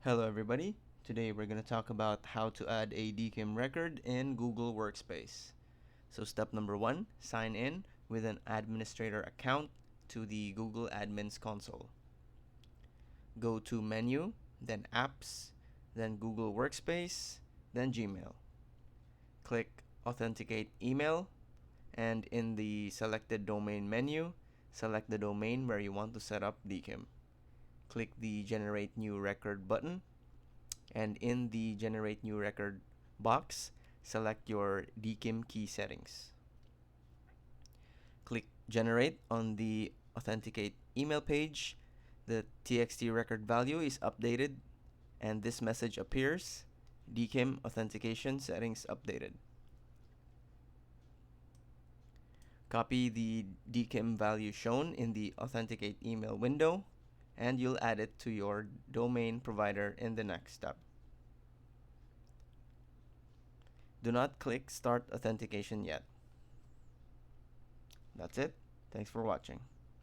Hello everybody. Today we're going to talk about how to add a DKIM record in Google Workspace. So step number 1, sign in with an administrator account to the Google Admins console. Go to Menu, then Apps, then Google Workspace, then Gmail. Click Authenticate Email, and in the selected domain menu, select the domain where you want to set up DKIM. Click the Generate New Record button, and in the Generate New Record box, select your DKIM key settings. Click Generate on the Authenticate email page. The TXT record value is updated, and this message appears: DKIM authentication settings updated. Copy the DKIM value shown in the Authenticate email window, and you'll add it to your domain provider in the next step. Do not click Start Authentication yet. That's it. Thanks for watching.